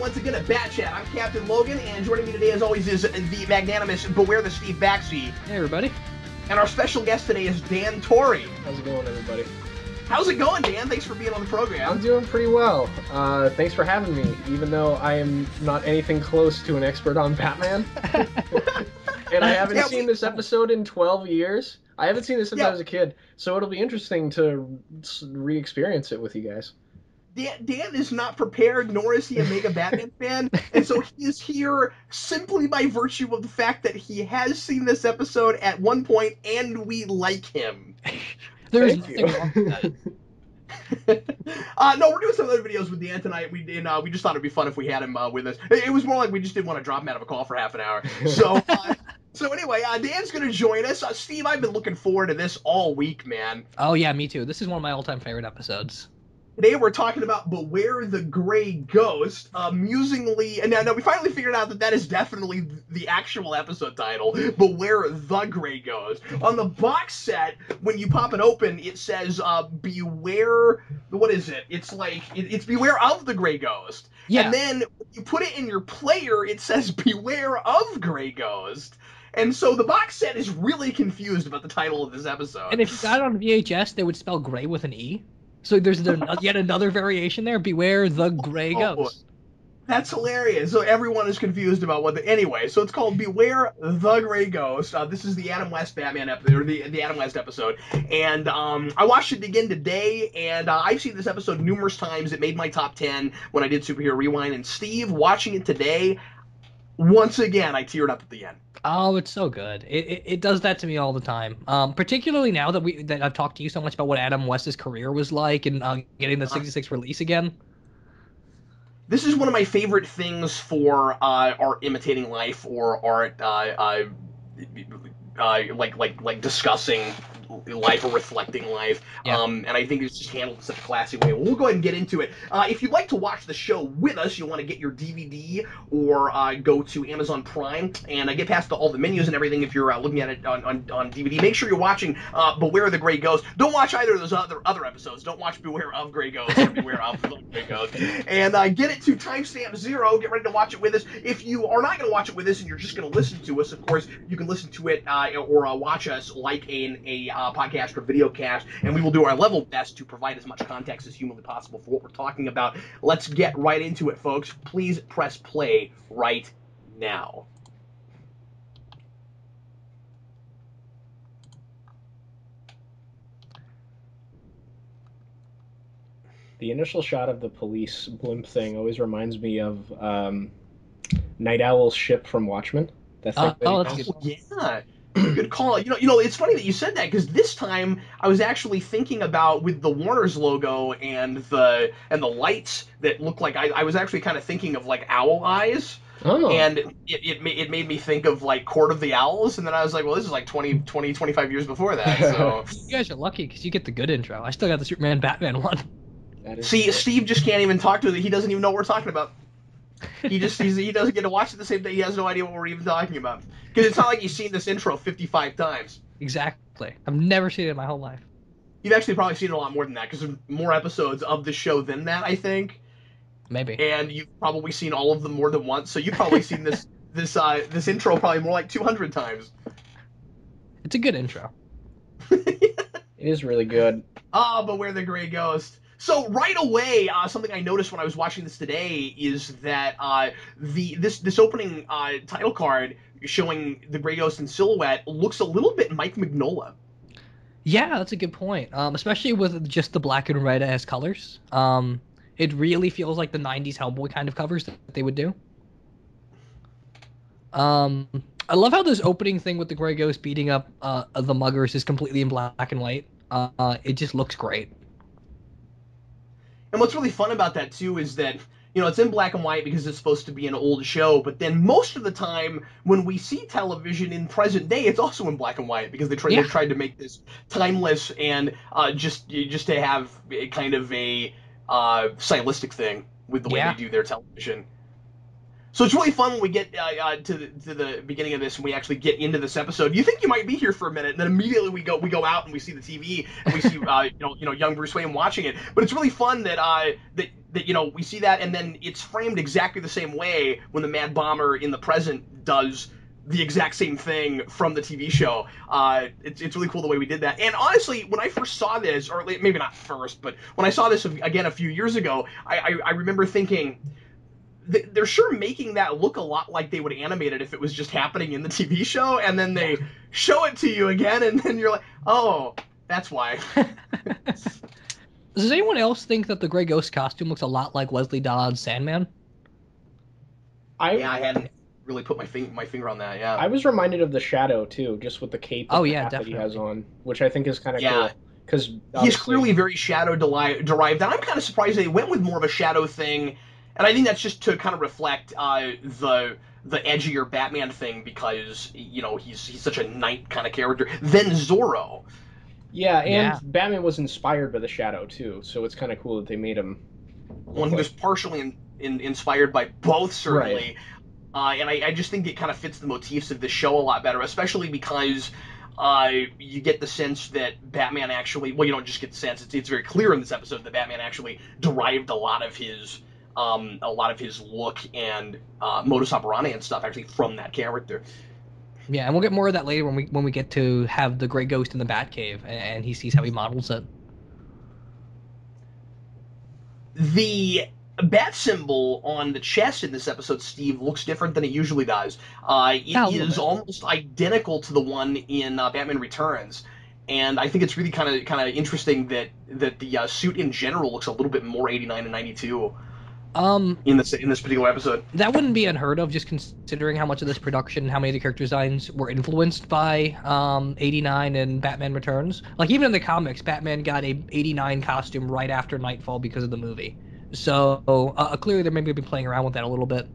once again at Bat Chat. I'm Captain Logan, and joining me today, as always, is the magnanimous Beware the Steve Baxi. Hey, everybody. And our special guest today is Dan Torrey. How's it going, everybody? How's it going, Dan? Thanks for being on the program. I'm doing pretty well. Thanks for having me, even though I am not anything close to an expert on Batman. And I haven't seen this episode in 12 years. I haven't seen this since I was a kid, so it'll be interesting to re-experience it with you guys. Dan is not prepared, nor is he a mega Batman fan, and so he is here simply by virtue of the fact that he has seen this episode at one point, and we like him. There's nothing wrong with that. No, we're doing some other videos with Dan tonight. We just thought it'd be fun if we had him with us. It was more like we just didn't want to drop him out of a call for half an hour. So, so anyway, Dan's going to join us. Steve, I've been looking forward to this all week, man. Oh, yeah, me too. This is one of my all-time favorite episodes. Today we're talking about Beware the Gray Ghost. Amusingly, and now we finally figured out that is definitely the actual episode title, Beware the Gray Ghost. On the box set, when you pop it open, it says Beware, what is it? It's like, it's Beware of the Gray Ghost. Yeah. And then when you put it in your player, it says Beware of Gray Ghost. And so the box set is really confused about the title of this episode. And if you got it on VHS, they would spell gray with an E. So there's yet another variation there. Beware the Gray Ghost. That's hilarious. So everyone is confused about what the... Anyway, so it's called Beware the Gray Ghost. This is the Adam West Batman episode, or the Adam West episode. And I watched it again today, and I've seen this episode numerous times. It made my top 10 when I did Superhero Rewind. And Steve, watching it today, once again, I teared up at the end. Oh, it's so good. It does that to me all the time. Particularly now that I've talked to you so much about what Adam West's career was like and getting the 66 release again. This is one of my favorite things for art imitating life or art like discussing life or reflecting life. Yeah. And I think it's just handled in such a classy way. We'll go ahead and get into it. If you'd like to watch the show with us, you'll want to get your DVD or go to Amazon Prime and get past all the menus and everything. If you're looking at it on DVD, make sure you're watching Beware the Gray Ghost. Don't watch either of those other episodes. Don't watch Beware of Gray Ghost or Beware of the Gray Ghost. And get it to timestamp 0. Get ready to watch it with us. If you are not going to watch it with us and you're just going to listen to us, of course, you can listen to it or watch us like a podcast or video cast, and we will do our level best to provide as much context as humanly possible for what we're talking about. Let's get right into it, folks. Please press play right now. The initial shot of the police blimp thing always reminds me of Night Owl's ship from Watchmen. That's yeah. Good call. You know, it's funny that you said that because this time I was actually thinking about with the Warner's logo and the lights that look like I was actually kind of thinking of like owl eyes. Oh. And it made me think of like Court of the Owls, and then I was like, well, this is like 25 years before that. So you guys are lucky because you get the good intro. I still got the Superman Batman one. See, cool. Steve just can't even talk to it. He doesn't even know what we're talking about. He doesn't get to watch it the same day. He has no idea what we're even talking about. Because it's not like you've seen this intro 55 times. Exactly. I've never seen it in my whole life. You've actually probably seen it a lot more than that, because there's more episodes of the show than that, I think. Maybe. And you've probably seen all of them more than once, so you've probably seen this intro probably more like 200 times. It's a good intro. It is really good. Beware the Gray Ghost. So right away, something I noticed when I was watching this today is that this opening title card showing the Gray Ghost in silhouette looks a little bit Mike Mignola. Yeah, that's a good point. Especially with just the black and red as colors. It really feels like the 90s Hellboy kind of covers that they would do. I love how this opening thing with the Gray Ghost beating up the muggers is completely in black and white. It just looks great. And what's really fun about that, too, is that, you know, it's in black and white because it's supposed to be an old show, but then most of the time when we see television in present day, it's also in black and white because they tried to make this timeless and just to have a kind of a stylistic thing with the way they do their television. So it's really fun when we get to the beginning of this and we actually get into this episode. You think you might be here for a minute, and then immediately we go out and we see the TV and we see you know young Bruce Wayne watching it. But it's really fun that that, you know, we see that, and then it's framed exactly the same way when the Mad Bomber in the present does the exact same thing from the TV show. It's really cool the way we did that. And honestly, when I first saw this, or maybe not first, but when I saw this again a few years ago, I remember thinking, they're sure making that look a lot like they would animate it if it was just happening in the TV show, and then they show it to you again, and then you're like, oh, that's why. Does anyone else think that the Grey Ghost costume looks a lot like Wesley Dodd's Sandman? I hadn't really put my finger on that. Yeah, I was reminded of the Shadow too, just with the cape that he has on, which I think is kind of cool. Because he's clearly very Shadow derived, and I'm kind of surprised they went with more of a Shadow thing, and I think that's just to kind of reflect the edgier Batman thing, because, you know, he's such a knight kind of character. Then Zorro. Yeah, and Batman was inspired by the Shadow too, so it's kind of cool that they made him. Well, he was partially inspired by both, certainly. Right. And I just think it kind of fits the motifs of the show a lot better, especially because you get the sense that Batman actually, well, you don't just get the sense, it's very clear in this episode that Batman actually derived a lot of his look and modus operandi and stuff actually from that character. Yeah, and we'll get more of that later when we get to have the Grey Ghost in the Batcave and he sees how he models it. The bat symbol on the chest in this episode, Steve, looks different than it usually does. It is almost identical to the one in Batman Returns, and I think it's really kind of interesting that the suit in general looks a little bit more 89 and 92. In this particular episode, that wouldn't be unheard of, just considering how much of this production, how many of the character designs were influenced by 89 and Batman Returns. Like, even in the comics, Batman got a 89 costume right after Nightfall because of the movie. So clearly they're maybe playing around with that a little bit.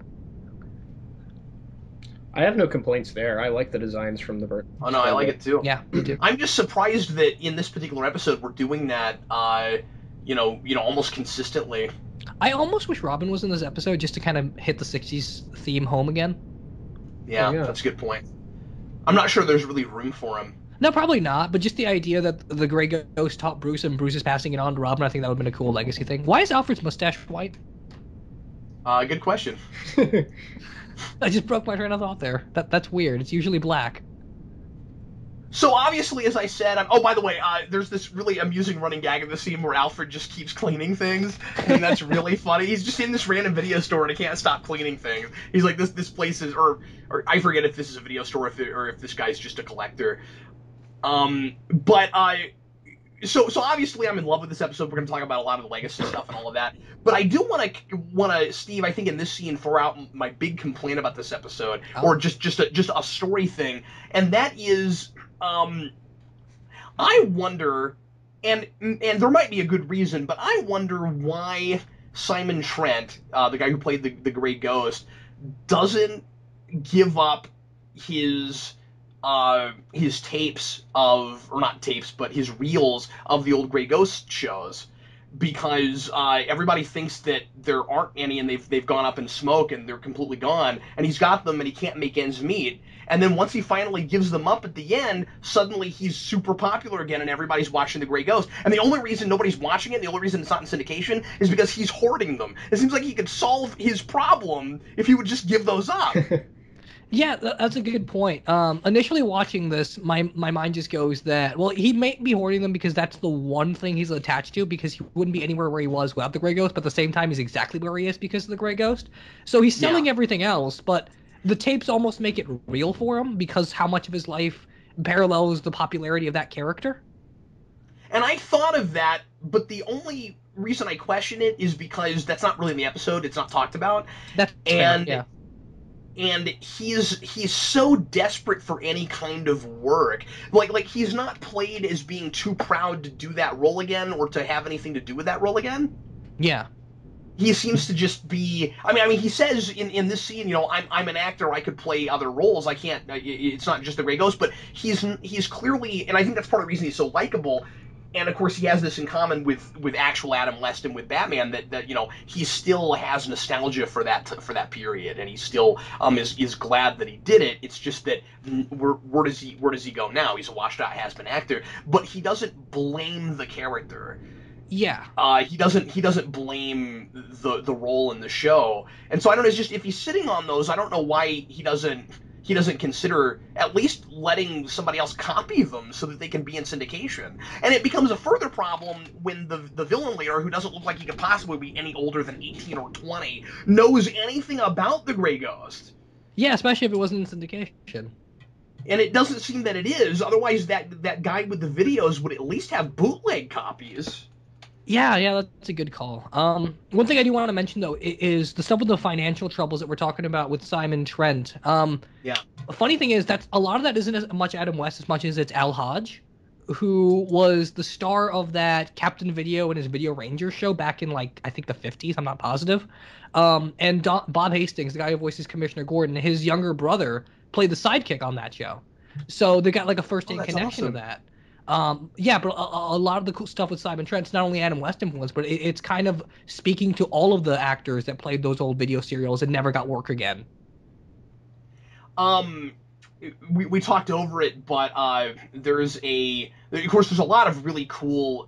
I have no complaints there. I like the designs from the version. Oh no, I like it too. Yeah, me too. I'm just surprised that in this particular episode we're doing that, almost consistently. I almost wish Robin was in this episode just to kind of hit the 60s theme home again. Yeah, that's a good point. I'm not sure there's really room for him. No, probably not, but just the idea that the Grey Ghost taught Bruce and Bruce is passing it on to Robin, I think that would have been a cool legacy thing. Why is Alfred's mustache white? Good question. I just broke my train of thought there. That's weird. It's usually black. So obviously, as I said, oh, by the way, there's this really amusing running gag in the scene where Alfred just keeps cleaning things, and that's really funny. He's just in this random video store and he can't stop cleaning things. He's like, this place is, or I forget if this is a video store or if this guy's just a collector. So obviously I'm in love with this episode. We're going to talk about a lot of the legacy stuff and all of that. But I do want to, Steve, I think in this scene, throw out my big complaint about this episode, or just a story thing, and that is, I wonder, and there might be a good reason, but I wonder why Simon Trent, the guy who played the Grey Ghost, doesn't give up his tapes of, or not tapes, but his reels of the old Grey Ghost shows, because everybody thinks that there aren't any and they've gone up in smoke and they're completely gone, and he's got them and he can't make ends meet. And then once he finally gives them up at the end, suddenly he's super popular again and everybody's watching the Grey Ghost. And the only reason nobody's watching it, the only reason it's not in syndication, is because he's hoarding them. It seems like he could solve his problem if he would just give those up. Yeah, that's a good point. Initially watching this, my mind just goes that, well, he may be hoarding them because that's the one thing he's attached to, because he wouldn't be anywhere where he was without the Grey Ghost, but at the same time he's exactly where he is because of the Grey Ghost. So he's selling everything else, but the tapes almost make it real for him because how much of his life parallels the popularity of that character. And I thought of that, but the only reason I question it is because that's not really in the episode. It's not talked about. That's fair, yeah. And he's so desperate for any kind of work. Like he's not played as being too proud to do that role again or to have anything to do with that role again. Yeah. He seems to just be. I mean, he says in this scene, I'm an actor. I could play other roles. I can't. It's not just the Grey Ghost. But he's clearly, and I think that's part of the reason he's so likable. And of course, he has this in common with actual Adam West and with Batman, that he still has nostalgia for that period, and he still is glad that he did it. It's just that where does he go now? He's a washed out has-been actor, but he doesn't blame the character. Yeah. He doesn't blame the role in the show, and so I don't know. It's just if he's sitting on those, I don't know why he doesn't consider at least letting somebody else copy them so that they can be in syndication. And it becomes a further problem when the villain leader, who doesn't look like he could possibly be any older than 18 or 20, knows anything about the Grey Ghost. Yeah, especially if it wasn't in syndication. And it doesn't seem that it is. Otherwise, that guy with the videos would at least have bootleg copies. Yeah, that's a good call. One thing I do want to mention though is the stuff with the financial troubles that we're talking about with Simon Trent. Yeah. The funny thing is that a lot of that isn't as much Adam West as much as it's Al Hodge, who was the star of that Captain Video and his Video Ranger show back in like I think the 50s. I'm not positive. And Bob Hastings, the guy who voices Commissioner Gordon, his younger brother played the sidekick on that show. So they got like a first-hand connection awesome. to that. Yeah, but a lot of the cool stuff with Simon Trent's not only Adam West influence, but it's kind of speaking to all of the actors that played those old video serials and never got work again. We talked over it, but there's a lot of really cool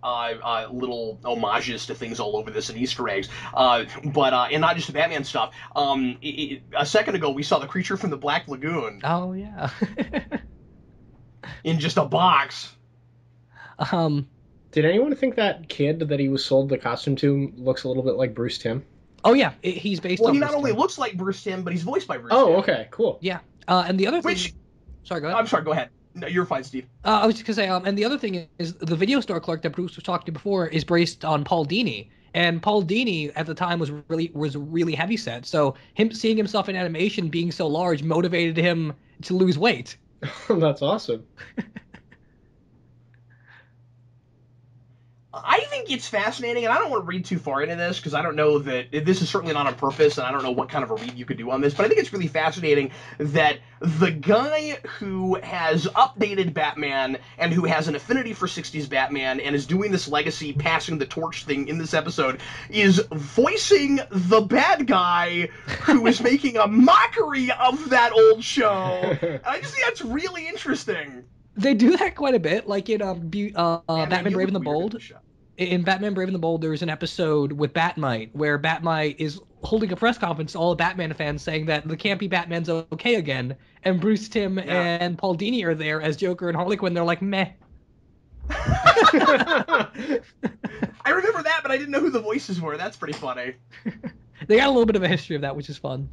little homages to things all over this and Easter eggs, but and not just the Batman stuff. A second ago we saw the creature from the Black Lagoon. Oh yeah. In just a box. Did anyone think that kid that he was sold the costume to looks a little bit like Bruce Timm? Oh yeah, he's based on. Well, he not Bruce only Timm. looks like Bruce Timm, but he's voiced by Bruce Timm. Oh, okay, cool. Yeah, and the other thing. Sorry, go ahead. I'm sorry, go ahead. No, you're fine, Steve. I was just gonna say, and the other thing is the video store clerk that Bruce was talking to before is based on Paul Dini, and Paul Dini at the time was really heavyset. So him seeing himself in animation being so large motivated him to lose weight. That's awesome. I think it's fascinating, and I don't want to read too far into this because I don't know that this is certainly not on purpose, and I don't know what kind of a read you could do on this, but I think it's really fascinating that the guy who has updated Batman and who has an affinity for 60s Batman and is doing this legacy passing the torch thing in this episode is voicing the bad guy who is making a mockery of that old show. And I just think that's really interesting. They do that quite a bit, like in Batman Brave and the Bold. In Batman Brave and the Bold, there's an episode with Batmite where Batmite is holding a press conference to all the Batman fans saying that the campy Batman's okay again, and Bruce Timm and Paul Dini are there as Joker and Harley Quinn. They're like, meh. I remember that, but I didn't know who the voices were. That's pretty funny. They got a little bit of a history of that, which is fun.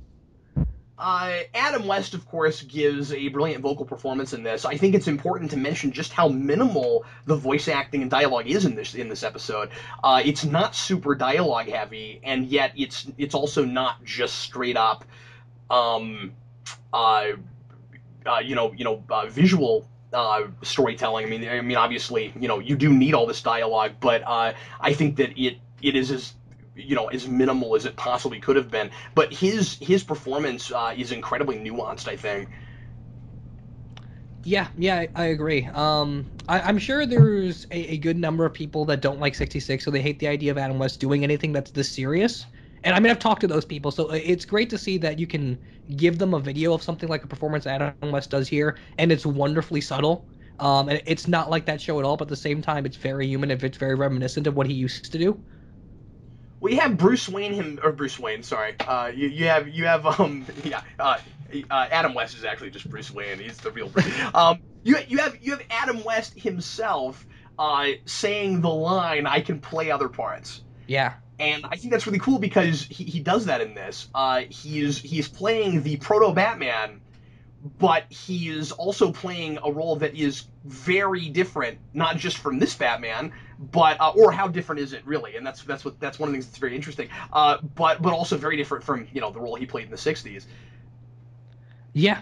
Adam West, of course, gives a brilliant vocal performance in this. I think it's important to mention just how minimal the voice acting and dialogue is in this episode. It's not super dialogue heavy, and yet it's also not just straight up, visual storytelling. I mean, obviously, you do need all this dialogue, but I think that it is as minimal as it possibly could have been. But his performance is incredibly nuanced, I think. Yeah, I agree. I'm sure there's a good number of people that don't like 66, so they hate the idea of Adam West doing anything that's this serious. And I mean, I've talked to those people, so it's great to see that you can give them a video of something like a performance Adam West does here, and it's wonderfully subtle. And it's not like that show at all, but at the same time, it's very human and it's very reminiscent of what he used to do. Well, you have Bruce Wayne, sorry. Adam West is actually just Bruce Wayne. He's the real Bruce. You have Adam West himself saying the line, "I can play other parts." Yeah. And I think that's really cool because he does that in this. He's playing the proto-Batman, but he is also playing a role that is very different, not just from this Batman, but or how different is it really? And that's one of the things that's very interesting. But also very different from the role he played in the 60s. Yeah.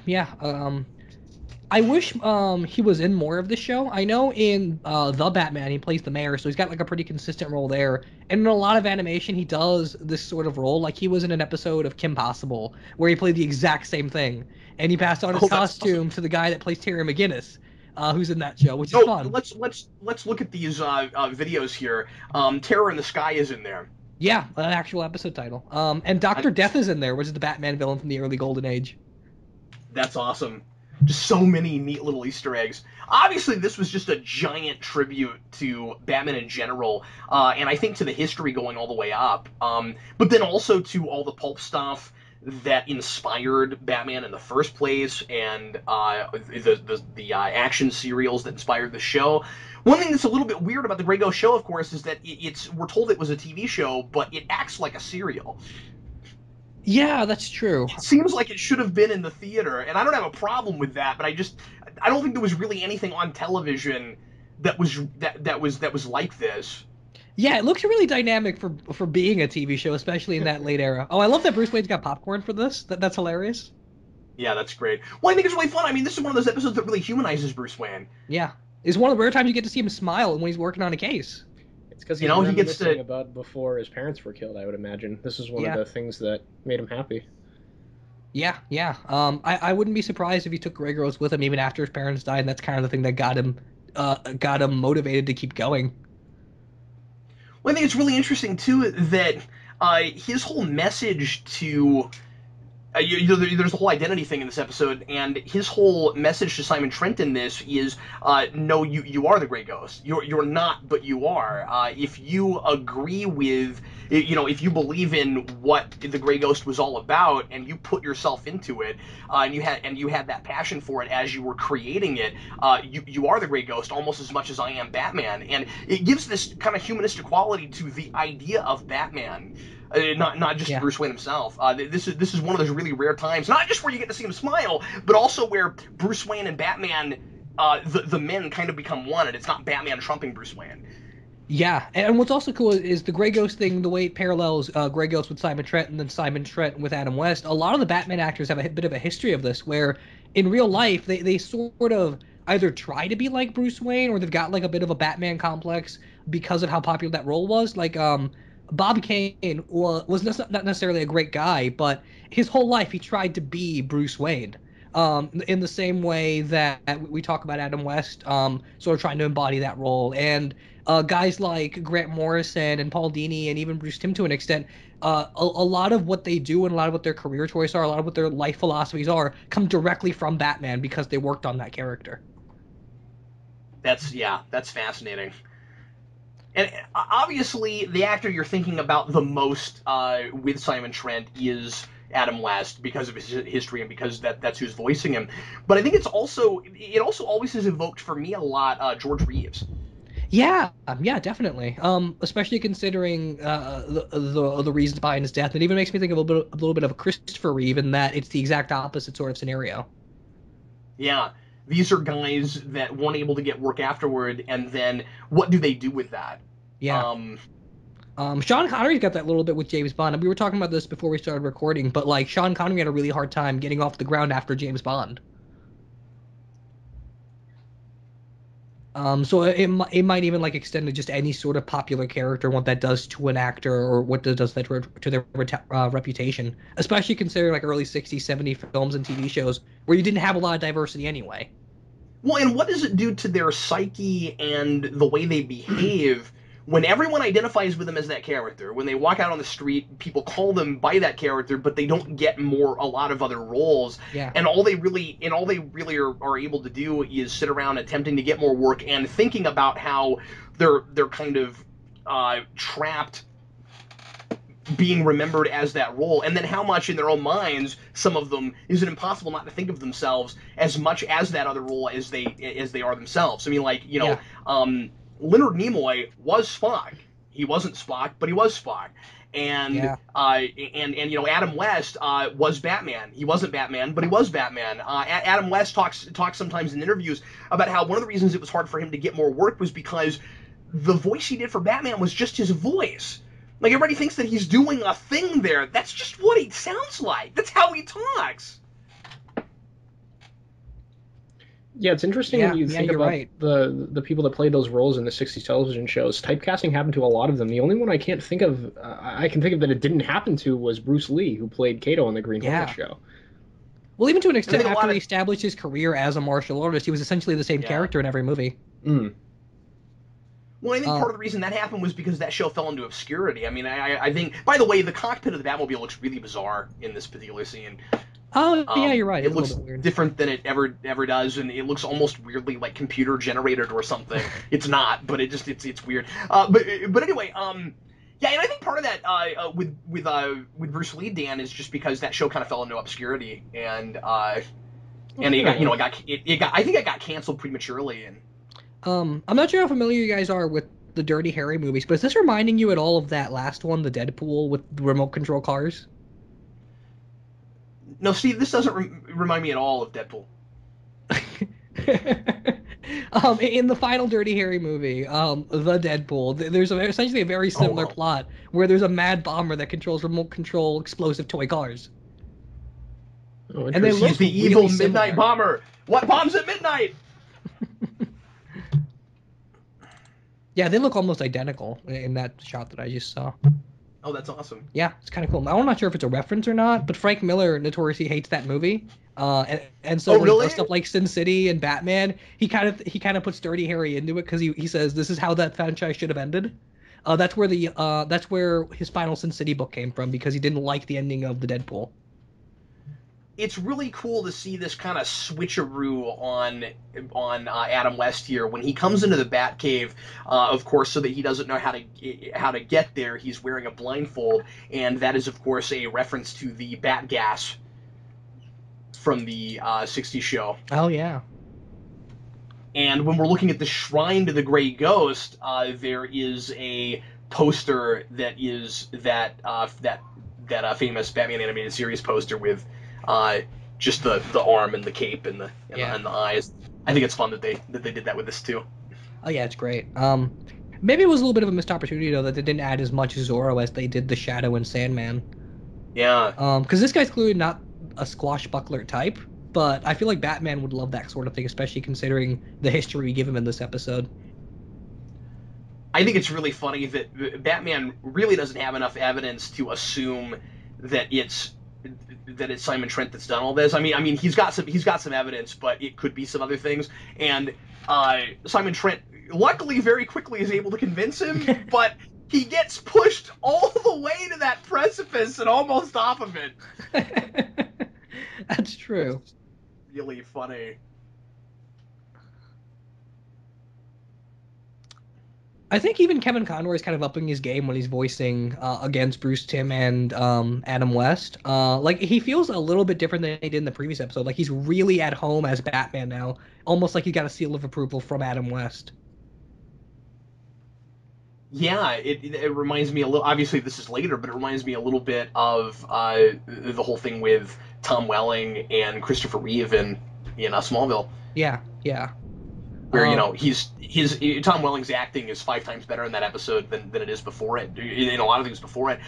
I wish he was in more of the show. I know in The Batman he plays the mayor, so he's got like a pretty consistent role there. And in a lot of animation he does this sort of role. Like he was in an episode of Kim Possible where he played the exact same thing, and he passed on his costume to the guy that plays Terry McGinnis, who's in that show, which is fun. Let's look at these videos here. Terror in the Sky is in there. Yeah, an actual episode title. And Dr. Death is in there, which is the Batman villain from the early Golden Age. That's awesome. Just so many neat little Easter eggs. Obviously, this was just a giant tribute to Batman in general, and I think to the history going all the way up, but then also to all the pulp stuff that inspired Batman in the first place, and the action serials that inspired the show. One thing that's a little bit weird about the Grey Ghost show, of course, is that we're told it was a TV show, but it acts like a serial. Yeah, that's true. It seems like it should have been in the theater, and I don't have a problem with that, but I don't think there was really anything on television that was like this. Yeah, it looks really dynamic for being a TV show, especially in that late era. Oh, I love that Bruce Wayne's got popcorn for this. That's hilarious. Yeah, that's great. Well, I think it's really fun. I mean, this is one of those episodes that really humanizes Bruce Wayne. Yeah, it's one of the rare times you get to see him smile when he's working on a case. It's because he gets to about before his parents were killed. I would imagine this is one of the things that made him happy. Yeah. I wouldn't be surprised if he took Grey Ghost with him even after his parents died. And that's kind of the thing that got him motivated to keep going. Well, I think it's really interesting too that his whole message to there's a whole identity thing in this episode, and his whole message to Simon Trent in this is, no, you are the Grey Ghost. You're not, but you are. If you agree with, if you believe in what the Grey Ghost was all about, and you put yourself into it, and you had that passion for it as you were creating it, you are the Grey Ghost almost as much as I am Batman, and it gives this kind of humanistic quality to the idea of Batman. Not just Bruce Wayne himself. This is one of those really rare times, not just where you get to see him smile, but also where Bruce Wayne and Batman, the men kind of become one, and it's not Batman trumping Bruce Wayne. Yeah, and what's also cool is the Grey Ghost thing, the way it parallels Grey Ghost with Simon Trent and then Simon Trent with Adam West. A lot of the Batman actors have a bit of a history of this, where in real life they sort of either try to be like Bruce Wayne or they've got like a bit of a Batman complex because of how popular that role was. Like, Bob Kane was not necessarily a great guy, but his whole life he tried to be Bruce Wayne. In the same way that we talk about Adam West, sort of trying to embody that role. And guys like Grant Morrison and Paul Dini and even Bruce Timm to an extent, a lot of what they do and a lot of what their career choices are, a lot of what their life philosophies are, come directly from Batman because they worked on that character. That's fascinating. And obviously, the actor you're thinking about the most with Simon Trent is Adam West because of his history and because that's who's voicing him. But I think it also always has evoked for me a lot George Reeves. Yeah, definitely. Especially considering the reasons behind his death. It even makes me think of a little bit of a Christopher Reeve in that it's the exact opposite sort of scenario. Yeah. These are guys that weren't able to get work afterward, and then what do they do with that? Yeah. Sean Connery's got that little bit with James Bond. We were talking about this before we started recording, but like Sean Connery had a really hard time getting off the ground after James Bond. So it might even like extend to just any sort of popular character, what that does to an actor or what does that to their reputation, especially considering like early 60s, 70s films and TV shows where you didn't have a lot of diversity anyway. Well, and what does it do to their psyche and the way they behave when everyone identifies with them as that character? When they walk out on the street, people call them by that character, but they don't get a lot of other roles. Yeah. And all they really are able to do is sit around attempting to get more work and thinking about how they're kind of trapped being remembered as that role, and then how much in their own minds, some of them, is it impossible not to think of themselves as much as that other role as they are themselves. I mean, like, Leonard Nimoy was Spock. He wasn't Spock, but he was Spock. And Adam West was Batman. He wasn't Batman, but he was Batman. Adam West talks sometimes in interviews about how one of the reasons it was hard for him to get more work was because the voice he did for Batman was just his voice. Like, everybody thinks that he's doing a thing there. That's just what he sounds like. That's how he talks. Yeah, it's interesting when you think about the people that played those roles in the 60s television shows. Typecasting happened to a lot of them. The only one I can't think of, I can think of that it didn't happen to, was Bruce Lee, who played Kato on the Green Hornet show. Well, even to an extent, after he established his career as a martial artist, he was essentially the same character in every movie. Mm. Well, I think part of the reason that happened was because that show fell into obscurity. I mean, I think, by the way, the cockpit of the Batmobile looks really bizarre in this particular scene. Oh, yeah, you're right. It It's a looks little bit weird. different than it ever does, and it looks almost weirdly like computer generated or something. It's not, but it's weird. But anyway, yeah, and I think part of that with Bruce Lee, Dan, is just because that show kind of fell into obscurity, and it got I think it got canceled prematurely. And I'm not sure how familiar you guys are with the Dirty Harry movies, but is this reminding you at all of that last one, the Deadpool with the remote control cars? no, Steve, this doesn't remind me at all of Deadpool. In the final Dirty Harry movie, the Deadpool, there's essentially a very similar plot where there's a mad bomber that controls remote control explosive toy cars. Oh, And they look He's the really evil similar. midnight bomber. What bombs at midnight? Yeah, they look almost identical in that shot that I just saw. Oh, that's awesome. Yeah, it's kind of cool. I'm not sure if it's a reference or not, but Frank Miller notoriously hates that movie. And so when he does stuff like Sin City and Batman, he kind of puts Dirty Harry into it because he says this is how that franchise should have ended. That's where his final Sin City book came from, because he didn't like the ending of the Deadpool. It's really cool to see this kind of switcheroo on Adam West here when he comes into the Batcave. Of course, so that he doesn't know how to get there, he's wearing a blindfold, and that is of course a reference to the Bat gas from the '60s show. Oh yeah. And when we're looking at the Shrine to the Grey Ghost, there is a poster that is that famous Batman animated series poster with just the arm and the cape and the eyes. I think it's fun that they did that with this too. Oh yeah, it's great. Maybe it was a little bit of a missed opportunity though that they didn't add as much Zorro as they did the Shadow and Sandman. Yeah. Because this guy's clearly not a squashbuckler type, but I feel like Batman would love that sort of thing, especially considering the history we give him in this episode. I think it's really funny that Batman really doesn't have enough evidence to assume that it's Simon Trent that's done all this. I mean he's got some evidence, but it could be some other things. And Simon Trent, luckily, very quickly is able to convince him, but he gets pushed all the way to that precipice and almost off of it. That's true. It's really funny. I think even Kevin Conroy is kind of upping his game when he's voicing against Bruce Timm and Adam West. Like, he feels a little bit different than he did in the previous episode. Like, he's really at home as Batman now. Almost like he got a seal of approval from Adam West. Yeah, it reminds me a little. Obviously, this is later, but it reminds me a little bit of the whole thing with Tom Welling and Christopher Reeve in Smallville. Yeah. Where Tom Welling's acting is 5 times better in that episode than it is before it. In a lot of things before it,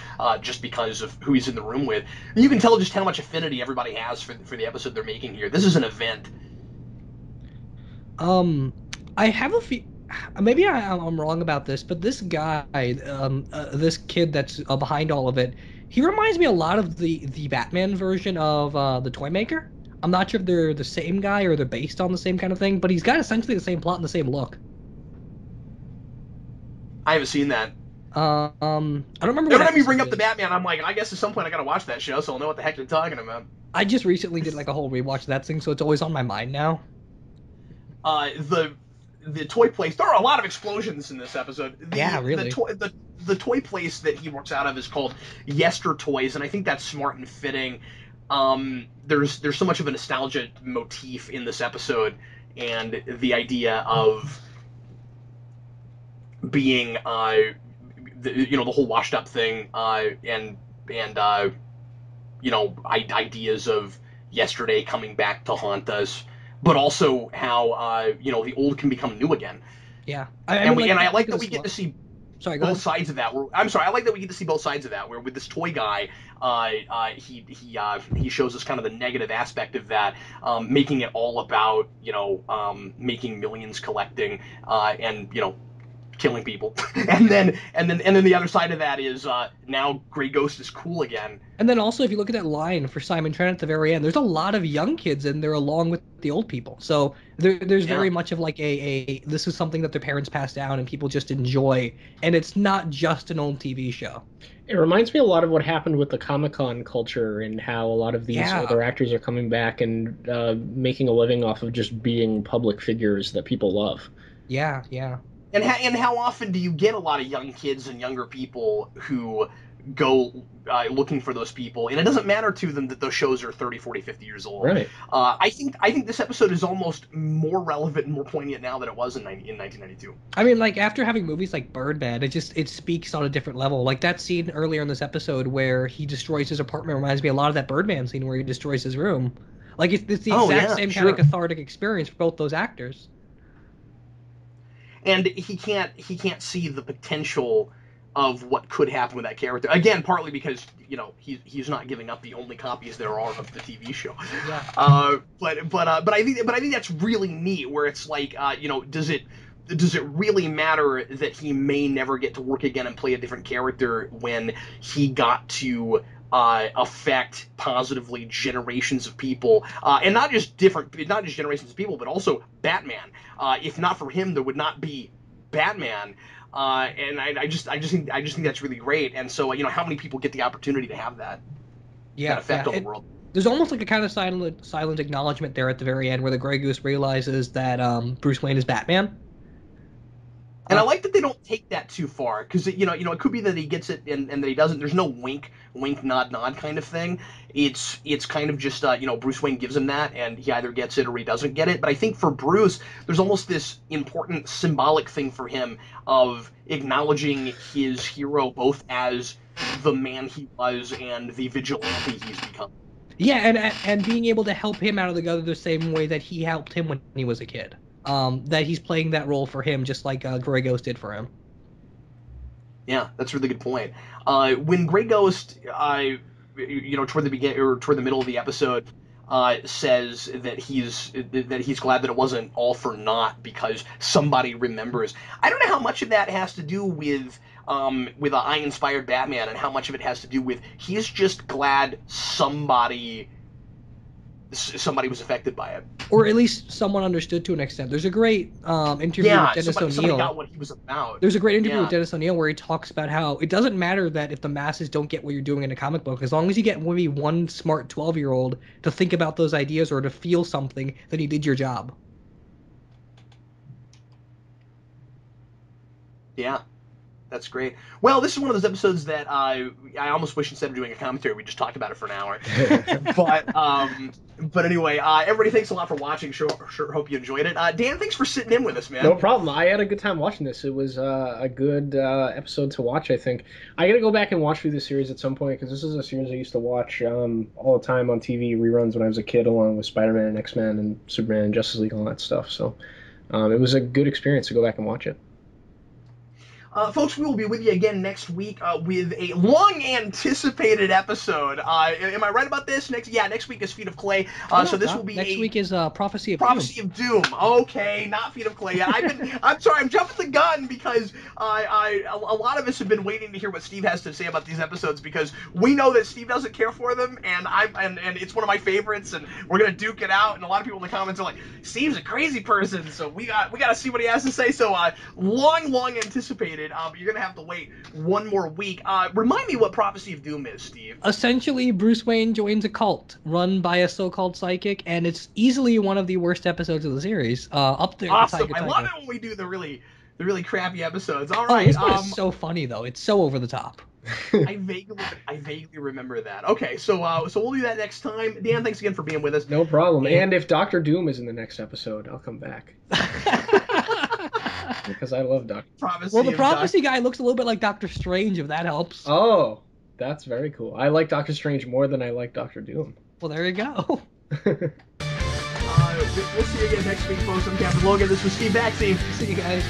just because of who he's in the room with. You can tell just how much affinity everybody has for the episode they're making here. This is an event. I have a few. Maybe I'm wrong about this, but this guy, this kid that's behind all of it, he reminds me a lot of the Batman version of the Toymaker. I'm not sure if they're the same guy or they're based on the same kind of thing, but he's got essentially the same plot and the same look. I haven't seen that. I don't remember. Every time you bring up the Batman, I'm like, I guess at some point I gotta watch that show, so I'll know what the heck you're talking about. I just recently did like a whole rewatch of that thing, so it's always on my mind now. The toy place. There are a lot of explosions in this episode. Yeah, really. The toy place that he works out of is called Yester Toys, and I think that's smart and fitting. There's so much of a nostalgia motif in this episode, and the idea of being the whole washed up thing, and ideas of yesterday coming back to haunt us, but also how the old can become new again. Yeah, I like that we get to see both sides of that. I like that we get to see both sides of that. Where with this toy guy, he shows us kind of the negative aspect of that, making it all about making millions, collecting, and killing people, and then the other side of that is now Grey Ghost is cool again. And then also, if you look at that line for Simon Trent at the very end, there's a lot of young kids in there along with the old people. So there's very much of like a this is something that their parents passed down and people just enjoy, and it's not just an old TV show. It reminds me a lot of what happened with the Comic-Con culture and how a lot of these other actors are coming back and making a living off of just being public figures that people love. Yeah. And how often do you get a lot of young kids and younger people who go looking for those people, and it doesn't matter to them that those shows are 30, 40, 50 years old. Right. I think this episode is almost more relevant and more poignant now than it was in 1992. I mean, like, after having movies like Birdman, it speaks on a different level. Like, that scene earlier in this episode where he destroys his apartment reminds me a lot of that Birdman scene where he destroys his room. Like, it's the exact same kind of cathartic experience for both those actors. And he can't see the potential of what could happen with that character. Again, partly because, you know, he's not giving up the only copies there are of the TV show. Yeah. But I think that's really neat, where it's like, you know, does it really matter that he may never get to work again and play a different character when he got to affect positively generations of people, and not just generations of people, but also Batman. If not for him, there would not be Batman. And I just think that's really great. And so, you know, how many people get the opportunity to have that effect on the world? There's almost like a kind of silent acknowledgement there at the very end where the Grey Goose realizes that Bruce Wayne is Batman. And I like that they don't take that too far, because you know it could be that he gets it and that he doesn't. There's no wink, nod kind of thing. It's kind of just you know, Bruce Wayne gives him that, and he either gets it or he doesn't get it. But I think for Bruce, there's almost this important symbolic thing for him of acknowledging his hero both as the man he was and the vigilante he's become. Yeah, and being able to help him out of the gutter the same way that he helped him when he was a kid. That he's playing that role for him, just like Grey Ghost did for him. Yeah, that's a really good point. When Grey Ghost, you know, toward the beginning or toward the middle of the episode, says that he's glad that it wasn't all for naught because somebody remembers. I don't know how much of that has to do with I inspired Batman, and how much of it has to do with he's just glad somebody was affected by it, or at least someone understood to an extent. There's a great interview with Dennis O'Neil. Somebody got what he was about. There's a great interview with Dennis O'Neil where he talks about how it doesn't matter that if the masses don't get what you're doing in a comic book, as long as you get maybe one smart 12-year-old to think about those ideas or to feel something, then you did your job. Yeah. That's great. Well, this is one of those episodes that I almost wish instead of doing a commentary, we just talked about it for an hour. But anyway, everybody, thanks a lot for watching. Sure hope you enjoyed it. Dan, thanks for sitting in with us, man. No problem. I had a good time watching this. It was a good episode to watch, I think. I got to go back and watch through the series at some point, because this is a series I used to watch all the time on TV, reruns when I was a kid, along with Spider-Man and X-Men and Superman and Justice League and all that stuff. So it was a good experience to go back and watch it. Folks, we will be with you again next week with a long-anticipated episode. Am I right about this? Next week is Feet of Clay. So this will be next week is Prophecy of Doom. Okay, not Feet of Clay. I'm sorry, I'm jumping the gun because a lot of us have been waiting to hear what Steve has to say about these episodes, because we know that Steve doesn't care for them, and and it's one of my favorites, and we're gonna duke it out. And a lot of people in the comments are like, Steve's a crazy person, so we gotta see what he has to say. So long anticipated. But you're going to have to wait one more week. Remind me what Prophecy of Doom is, Steve. Essentially, Bruce Wayne joins a cult run by a so-called psychic, and it's easily one of the worst episodes of the series. Up there. Awesome. I love it when we do the really crappy episodes. All right. This one is so funny, though. It's so over the top. I vaguely remember that. Okay, so we'll do that next time. Dan, thanks again for being with us. No problem. And if Dr. Doom is in the next episode, I'll come back. Because I love Dr. Well, the Prophecy guy looks a little bit like Doctor Strange, if that helps. Oh, that's very cool. I like Doctor Strange more than I like Dr. Doom. Well, there you go. We'll see you again next week, folks. I'm Captain Logan. This was Steve Baxi. See you guys.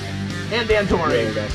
And Dan Torrey. Yeah, guys.